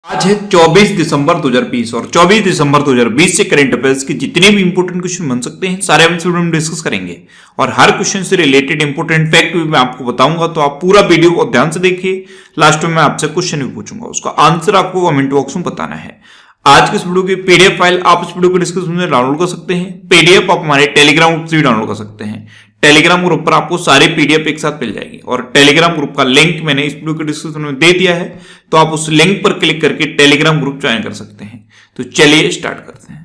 आज है 24 दिसंबर 2020 और 24 दिसंबर 2020 से करंट अफेयर्स के जितने भी इंपोर्टेंट क्वेश्चन बन सकते हैं सारे हम इस वीडियो में डिस्कस करेंगे और हर क्वेश्चन से रिलेटेड इंपोर्टेंट फैक्ट भी मैं आपको बताऊंगा। तो आप पूरा वीडियो को ध्यान से देखिए। लास्ट में मैं आपसे क्वेश्चन भी पूछूंगा, उसका आंसर आपको कमेंट बॉक्स में बताना है। आज के इस वीडियो की पीडीएफ फाइल आप इस वीडियो को डिस्क्रिप्शन में डाउनलोड कर सकते हैं। पीडीएफ आप हमारे टेलीग्राम ग्रुप से भी डाउनलोड कर सकते हैं। टेलीग्राम ग्रुप पर आपको सारे पीडीएफ एक साथ मिल जाएगी और टेलीग्राम ग्रुप का लिंक मैंने इस वीडियो के डिस्क्रिप्शन में दे दिया है, तो आप उस लिंक पर क्लिक करके टेलीग्राम ग्रुप ज्वाइन कर सकते हैं। तो चलिए स्टार्ट करते हैं।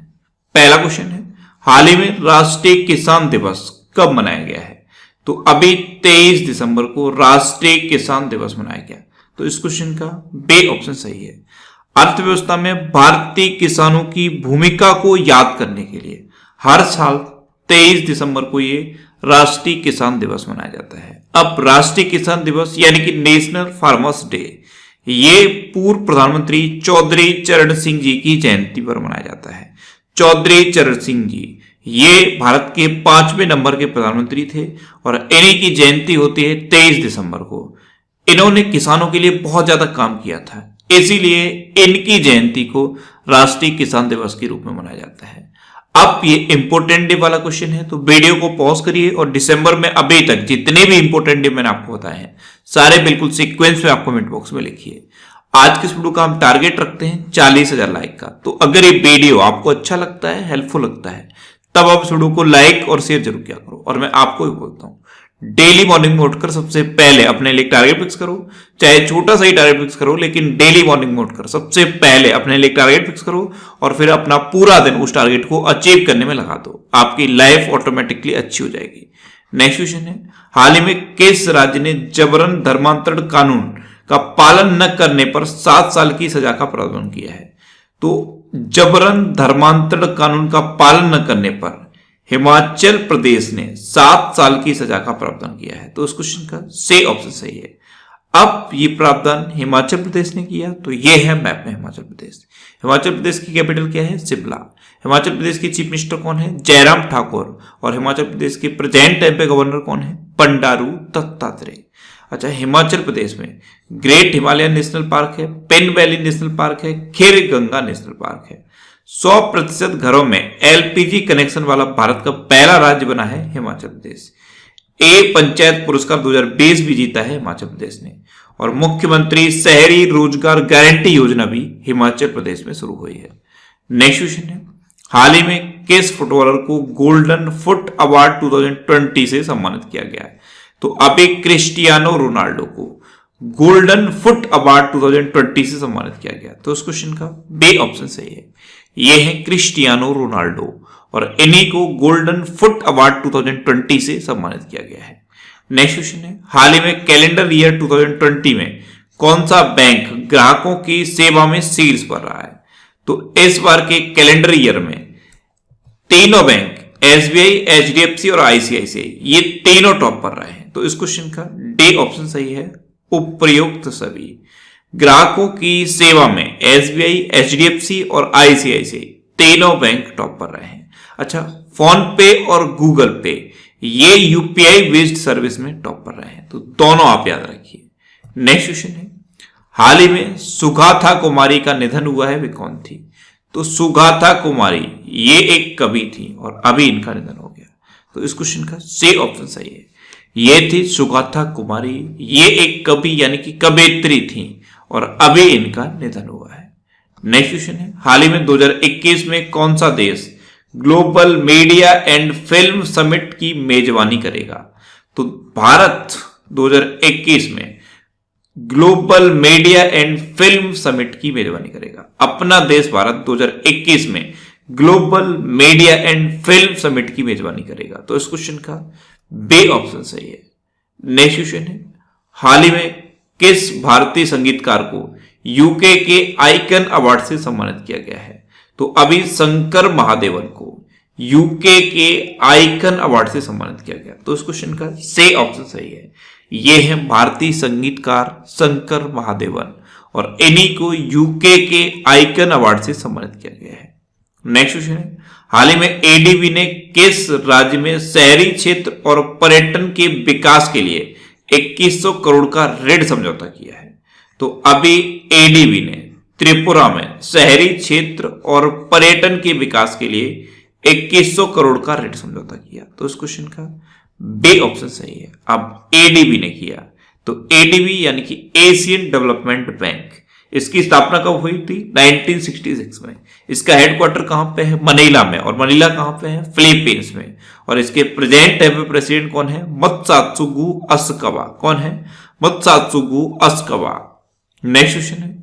पहला क्वेश्चन है, हाल ही में राष्ट्रीय किसान दिवस कब मनाया गया है? तो अभी 23 दिसंबर को राष्ट्रीय किसान दिवस मनाया गया। तो इस क्वेश्चन का बी ऑप्शन सही है। अर्थव्यवस्था में भारतीय किसानों की भूमिका को याद करने के लिए हर साल 23 दिसंबर को ये राष्ट्रीय किसान दिवस मनाया जाता है। अब राष्ट्रीय किसान दिवस यानी कि नेशनल फार्मर्स डे, ये पूर्व प्रधानमंत्री चौधरी चरण सिंह जी की जयंती पर मनाया जाता है। चौधरी चरण सिंह जी ये भारत के 5वें नंबर के प्रधानमंत्री थे और इन्हीं की जयंती होती है 23 दिसंबर को। इन्होंने किसानों के लिए बहुत ज्यादा काम किया था, इसीलिए इनकी जयंती को राष्ट्रीय किसान दिवस के रूप में मनाया जाता है। अब ये इंपोर्टेंट डे वाला क्वेश्चन है, तो वीडियो को पॉज करिए और दिसंबर में अभी तक जितने भी इंपोर्टेंट डे मैंने आपको बताए हैं सारे बिल्कुल सीक्वेंस में आप कमेंट बॉक्स में लिखिए। आज के इस वीडियो का हम टारगेट रखते हैं 40,000 लाइक का। तो अगर ये वीडियो आपको अच्छा लगता है, हेल्पफुल लगता है, तब आप इस वीडियो को लाइक और शेयर जरूर किया करो। और मैं आपको भी बोलता हूं, डेली मॉर्निंग में उठकर सबसे पहले अपने लिए टारगेट फिक्स करो, चाहे छोटा सा ही टारगेट फिक्स करो, लेकिन डेली मॉर्निंग में उठकर सबसे पहले अपने लिए टारगेट फिक्स करो और फिर अपना पूरा दिन उस टारगेट को अचीव करने में लगा दो। आपकी लाइफ ऑटोमेटिकली अच्छी हो जाएगी। नेक्स्ट क्वेश्चन है, हाल ही में किस राज्य ने जबरन धर्मांतरण कानून का पालन न करने पर 7 साल की सजा का प्रावधान किया है? तो जबरन धर्मांतरण कानून का पालन न करने पर हिमाचल प्रदेश ने 7 साल की सजा का प्रावधान किया है। तो इस क्वेश्चन का सी ऑप्शन सही है। अब ये प्रावधान हिमाचल प्रदेश ने किया, तो ये है मैप में हिमाचल प्रदेश। हिमाचल प्रदेश की कैपिटल क्या है? शिमला। हिमाचल प्रदेश के चीफ मिनिस्टर कौन है? जयराम ठाकुर। और हिमाचल प्रदेश के प्रेजेंट टाइम पे गवर्नर कौन है? बंडारू दत्तात्रेय। अच्छा, हिमाचल प्रदेश में ग्रेट हिमालयन नेशनल पार्क है, पेन वैली नेशनल पार्क है, खीर गंगा नेशनल पार्क है। 100% घरों में एलपीजी कनेक्शन वाला भारत का पहला राज्य बना है हिमाचल प्रदेश। ए पंचायत पुरस्कार 2020 भी जीता है हिमाचल प्रदेश ने। और मुख्यमंत्री शहरी रोजगार गारंटी योजना भी हिमाचल प्रदेश में शुरू हुई है। नेक्स्ट क्वेश्चन है, हाल ही में किस फुटबॉलर को गोल्डन फुट अवार्ड 2020 से सम्मानित किया गया है? तो अभी क्रिस्टियानो रोनाल्डो को गोल्डन फुट अवार्ड 2020 से सम्मानित किया गया। तो उस क्वेश्चन का बी ऑप्शन सही है। ये है क्रिस्टियानो रोनाल्डो और इन्हीं को गोल्डन फुट अवार्ड 2020 से सम्मानित किया गया है। नेक्स्ट क्वेश्चन है, हाल ही में कैलेंडर ईयर 2020 में कौन सा बैंक ग्राहकों की सेवा में शीर्ष पर रहा है? तो इस बार के कैलेंडर ईयर में तीनों बैंक एसबीआई, एचडीएफसी और आईसीआईसीआई ये तीनों टॉप पर रहे हैं। तो इस क्वेश्चन का डी ऑप्शन सही है। उपयुक्त सभी ग्राहकों की सेवा में एसबीआई, एचडीएफसी और आईसीआईसीआई तीनों बैंक टॉप पर रहे हैं। अच्छा, फोन पे और गूगल पे ये यूपीआई बेस्ड सर्विस में टॉप पर रहे हैं, तो दोनों आप याद रखिए। नेक्स्ट क्वेश्चन है, हाल ही में सुगाथा कुमारी का निधन हुआ है, वे कौन थी? तो सुगाथा कुमारी ये एक कवि थी और अभी इनका निधन हो गया। तो इस क्वेश्चन का सी ऑप्शन सही है। ये थी सुगाथा कुमारी, ये एक कवि यानी कि कवयित्री थी और अभी इनका निधन हुआ है। नेक्स्ट क्वेश्चन है, हाल ही में 2021 में कौन सा देश global media and film summit की मेजबानी करेगा? तो भारत 2021 में global media and film summit की मेजबानी करेगा। अपना देश भारत 2021 में global media and film summit की मेजबानी करेगा। तो इस क्वेश्चन का बी ऑप्शन सही है। नेक्स्ट क्वेश्चन है, हाल ही में किस भारतीय संगीतकार को यूके के आइकन अवार्ड से सम्मानित किया गया है? तो अभी शंकर महादेवन को यूके के आइकन अवार्ड से सम्मानित किया गया। तो इस क्वेश्चन का सी ऑप्शन सही है। ये है भारतीय संगीतकार शंकर महादेवन और इन्हीं को यूके के आइकन अवार्ड से सम्मानित किया गया है। नेक्स्ट क्वेश्चन है, हाल ही में एडीबी ने किस राज्य में शहरी क्षेत्र और पर्यटन के विकास के लिए 2100 करोड़ का ऋण समझौता किया है? तो अभी एडीबी ने त्रिपुरा में शहरी क्षेत्र और पर्यटन के विकास के लिए 2100 करोड़ का ऋण समझौता किया? तो इस क्वेश्चन का बी ऑप्शन सही है। अब एडीबी ने किया, तो एडीबी यानी कि एशियन डेवलपमेंट बैंक, इसकी स्थापना कब हुई थी? 1966 में। इसका हेडक्वार्टर कहां पे है? मनीला में। और मनीला कहां पे है? फिलीपींस में। और इसके प्रेजेंट प्रेसिडेंट कौन है? मत्सात्सुगु असकावा। कौन है? मत्सात्सुगु असकावा। नेक्स्ट क्वेश्चन है,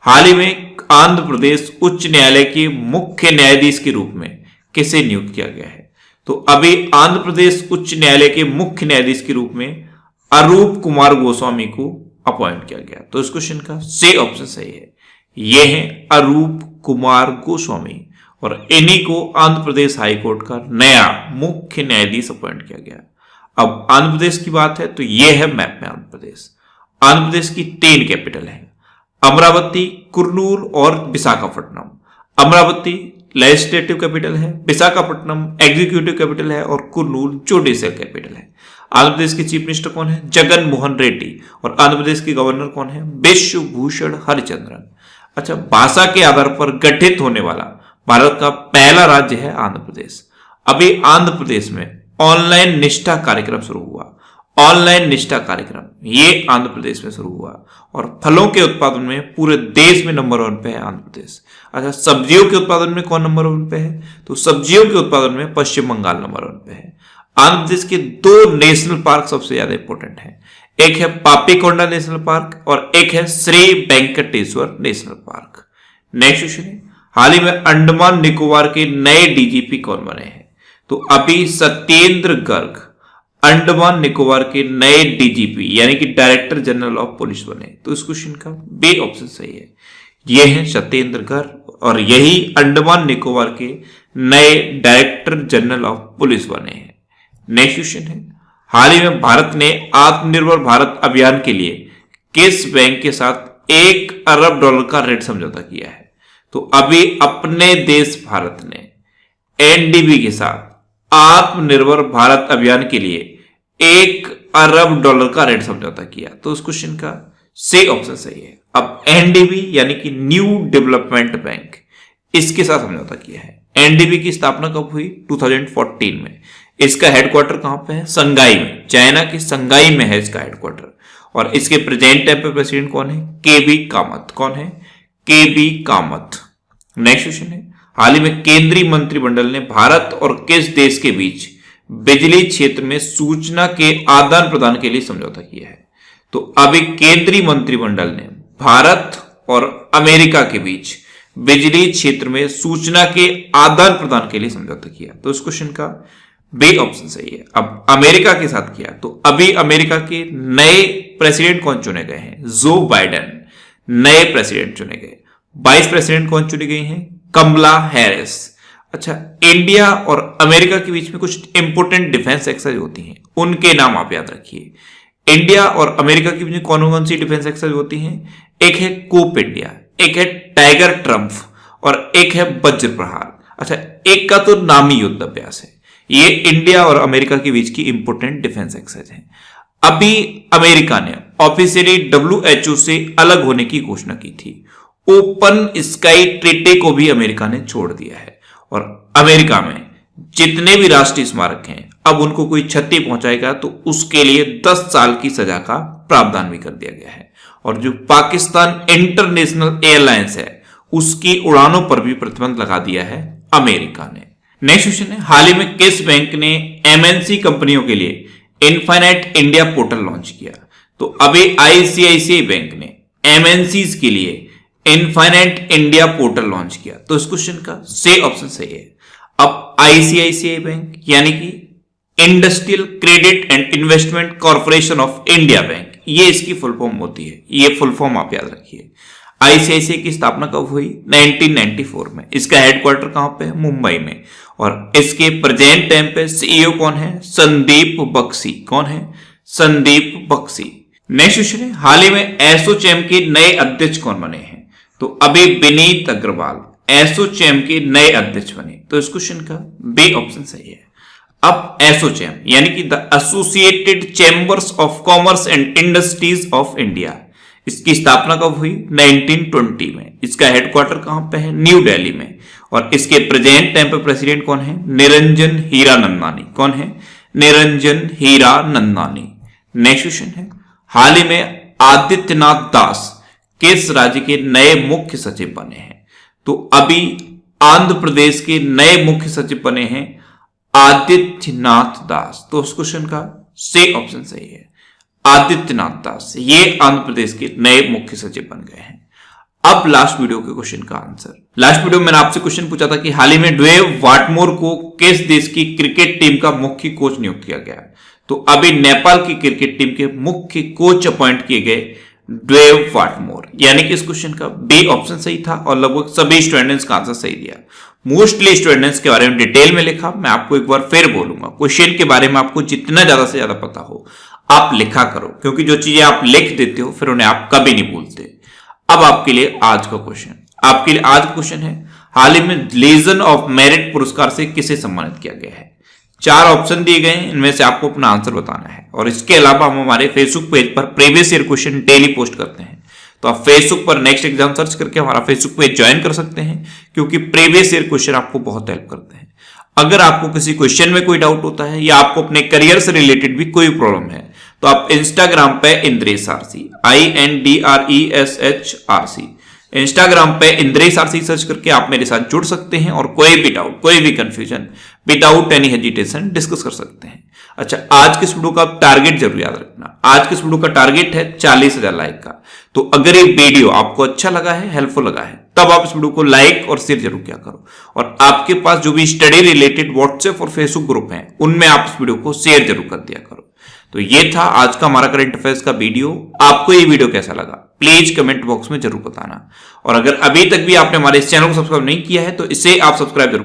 हाल ही में आंध्र प्रदेश उच्च न्यायालय के मुख्य न्यायाधीश के रूप में किसे नियुक्त किया गया है? तो अभी आंध्र प्रदेश उच्च न्यायालय के मुख्य न्यायाधीश के रूप में अरूप कुमार गोस्वामी को अपॉइंट किया गया। तो इस क्वेश्चन का सी ऑप्शन सही है। ये है अरूप कुमार गोस्वामी और इन्हीं को आंध्र प्रदेश हाईकोर्ट का नया मुख्य न्यायाधीश अपॉइंट किया गया। अब आंध्र प्रदेश की बात है तो यह है मैप में आंध्र प्रदेश। आंध्र प्रदेश की 3 कैपिटल है, अमरावती, कुर्नूल और विशाखापट्टनम। अमरावती लेजिस्लेटिव कैपिटल है, विशाखापट्टनम एग्जीक्यूटिव कैपिटल है और कुर्नूल जुडिशियल कैपिटल है। आंध्र प्रदेश के चीफ मिनिस्टर कौन है? जगन मोहन रेड्डी। और आंध्र प्रदेश के गवर्नर कौन है? विश्व भूषण हरिचंद्रन। अच्छा, भाषा के आधार पर गठित होने वाला भारत का पहला राज्य है आंध्र प्रदेश। अभी आंध्र प्रदेश में ऑनलाइन निष्ठा कार्यक्रम शुरू हुआ। ऑनलाइन निष्ठा कार्यक्रम ये आंध्र प्रदेश में शुरू हुआ और फलों के उत्पादन में पूरे देश में नंबर 1 पे है आंध्र प्रदेश। अच्छा, सब्जियों के उत्पादन में कौन नंबर 1 पे है? तो सब्जियों के उत्पादन में पश्चिम बंगाल नंबर 1 पे है। आंध्र प्रदेश के 2 नेशनल पार्क सबसे ज्यादा इंपॉर्टेंट है, एक है पापीकोंडा नेशनल पार्क और एक है Shri Venkateswara National Park. Next question है, हाल ही में अंडमान निकोबार के नए डीजीपी कौन बने हैं? तो अभी सत्येंद्र गर्ग अंडमान निकोबार के नए डीजीपी यानी कि डायरेक्टर जनरल ऑफ पुलिस बने। तो इस क्वेश्चन का बी ऑप्शन सही है। यह है सत्येंद्र गर्ग और यही अंडमान निकोबार के नए डायरेक्टर जनरल ऑफ पुलिस बने हैं। नेक्स्ट क्वेश्चन है, हाल ही में भारत ने आत्मनिर्भर भारत अभियान के लिए किस बैंक के साथ $1 अरब का ऋण समझौता किया है? तो अभी अपने देश भारत ने एनडीबी के साथ आत्मनिर्भर भारत अभियान के लिए $1 अरब का ऋण समझौता किया। तो उस क्वेश्चन का सी ऑप्शन सही है। अब एनडीबी यानी कि न्यू डेवलपमेंट बैंक, इसके साथ समझौता किया है। एनडीबी की स्थापना कब हुई? 2014 में। इसका हेडक्वार्टर कहां पे है? संगाई में। चाइना की संगाई में है इसका हेडक्वार्टर। और इसके प्रेजेंट टाइम पे प्रेसिडेंट कौन है? केबी कामत। कौन है? केबी कामत। नेक्स्ट क्वेश्चन है, हाल ही में केंद्रीय मंत्रिमंडल ने भारत और किस देश के बीच बिजली क्षेत्र में सूचना के आदान प्रदान के लिए समझौता किया है? तो अभी केंद्रीय मंत्रिमंडल ने भारत और अमेरिका के बीच बिजली क्षेत्र में सूचना के आदान प्रदान के लिए समझौता किया। तो इस क्वेश्चन का बी ऑप्शन सही है। अब अमेरिका के साथ किया, तो अभी अमेरिका के नए प्रेसिडेंट कौन चुने गए हैं? जो बाइडेन नए प्रेसिडेंट चुने गए। वाइस प्रेसिडेंट कौन चुनी गई हैं? कमला हैरिस। अच्छा, इंडिया और अमेरिका के बीच में कुछ इंपोर्टेंट डिफेंस एक्सरसाइज होती हैं, उनके नाम आप याद रखिए। इंडिया और अमेरिका के बीच में कौन कौन सी डिफेंस एक्सरसाइज होती हैं? एक है कोप इंडिया, एक है टाइगर ट्रम्प और एक है वज्र प्रहार। अच्छा, एक का तो नामी युद्ध अभ्यास है। ये इंडिया और अमेरिका के बीच की इंपोर्टेंट डिफेंस एक्सरसाइज है। अभी अमेरिका ने ऑफिशियली WHO से अलग होने की घोषणा की थी। ओपन स्काई ट्रीटी को भी अमेरिका ने छोड़ दिया है और अमेरिका में जितने भी राष्ट्रीय स्मारक हैं अब उनको कोई क्षति पहुंचाएगा तो उसके लिए 10 साल की सजा का प्रावधान भी कर दिया गया है। और जो पाकिस्तान इंटरनेशनल एयरलाइंस है उसकी उड़ानों पर भी प्रतिबंध लगा दिया है अमेरिका ने। नेक्स्ट क्वेश्चन है, हाल ही में किस बैंक ने MNC कंपनियों के लिए इनफाइनाइट इंडिया पोर्टल लॉन्च किया? तो अभी ICICI बैंक ने MNCs के लिए इनफाइनाइट इंडिया पोर्टल लॉन्च किया। तो इस क्वेश्चन का सी ऑप्शन सही है। अब ICICI बैंक यानी कि industrial credit and investment corporation of India bank, ये इसकी फुल फॉर्म होती है। ये फुल फॉर्म आप याद रखिए। ICICI की स्थापना कब हुई? 1994 में। इसका हेडक्वार्टर कहां पे है? मुंबई में। और इसके प्रेजेंट टाइम पे CEO कौन है? संदीप बख्शी। कौन है? संदीप बख्शी। नेक्स्ट क्वेश्चन है, हाल ही में एसोचैम के नए अध्यक्ष कौन बने हैं? तो अभी विनीत अग्रवाल एसोचैम के नए अध्यक्ष बने। तो इस क्वेश्चन का बी ऑप्शन सही है। अब एसोचैम यानी कि the associated chambers of commerce and industries of India, इसकी स्थापना कब हुई? 1920 में। इसका हेडक्वार्टर कहां पे है? न्यू दिल्ली में। और इसके प्रेजेंट टाइम पे प्रेसिडेंट कौन है? निरंजन हीरानंदानी। कौन है? निरंजन हीरानंदानी। नेक्स्ट क्वेश्चन है, हाल ही में आदित्यनाथ दास किस राज्य के नए मुख्य सचिव बने हैं? तो अभी आंध्र प्रदेश के नए मुख्य सचिव बने हैं आदित्यनाथ दास। तो उस क्वेश्चन का सी ऑप्शन सही है, आदित्यनाथ दास। ये आंध्र प्रदेश के नए मुख्य सचिव बन गए हैं। अब लास्ट वीडियो के क्वेश्चन का आंसर। लास्ट वीडियो में मैंने आपसे क्वेश्चन पूछा था कि हाल ही में ड्वेव वाटमोर को किस देश की क्रिकेट टीम का मुख्य कोच नियुक्त किया गया है? तो अभी नेपाल की क्रिकेट टीम के मुख्य कोच अपॉइंट किए गए ड्वेव वाटमोर। यानी कि इस क्वेश्चन का बी ऑप्शन सही था और लगभग सभी स्टूडेंट्स का आंसर सही दिया। मोस्टली स्टूडेंट्स के बारे में डिटेल में लिखा। मैं आपको एक बार फिर बोलूंगा, क्वेश्चन के बारे में आपको जितना ज्यादा से ज्यादा पता हो आप लिखा करो, क्योंकि जो चीजें आप लिख देते हो फिर उन्हें आप कभी नहीं भूलते। अब आपके लिए आज का क्वेश्चन, आपके लिए आज का क्वेश्चन है, हाल ही में लीजन ऑफ मेरिट पुरस्कार से किसे सम्मानित किया गया है? 4 ऑप्शन दिए गए हैं, इनमें से आपको अपना आंसर बताना है। और इसके अलावा हम हमारे फेसबुक पेज पर previous year question daily post करते हैं, तो आप फेसबुक पर नेक्स्ट एग्जाम सर्च करके हमारा फेसबुक पेज ज्वाइन कर सकते हैं, क्योंकि प्रीवियस ईयर क्वेश्चन आपको बहुत हेल्प करते हैं। अगर आपको किसी क्वेश्चन में कोई डाउट होता है या आपको अपने करियर से रिलेटेड भी कोई प्रॉब्लम है, तो आप इंस्टाग्राम पे Indresh RC, INDRESH RC, Instagram पे इंद्रेश आरसी सर्च करके आप मेरे साथ जुड़ सकते हैं और कोई भी डाउट, कोई भी confusion without any hesitation discuss कर सकते हैं। अच्छा, आज के इस वीडियो का टारगेट जरूर याद रखना। आज के इस वीडियो का टारगेट है 40,000 लाइक का। तो अगर ये वीडियो आपको अच्छा लगा है, हेल्पफुल लगा है, तब आप इस वीडियो को लाइक और शेयर जरूर किया करो। और आपके पास जो भी स्टडी रिलेटेड व्हाट्सएप और फेसबुक ग्रुप हैं, उनमें आप इस वीडियो को शेयर जरूर कर दिया करो। तो ये था आज का हमारा करंट अफेयर्स का वीडियो। आपको ये वीडियो कैसा लगा प्लीज कमेंट बॉक्स में जरूर बताना। और अगर अभी तक भी आपने हमारे इस चैनल को सब्सक्राइब नहीं किया है तो इसे आप सब्सक्राइब जरूर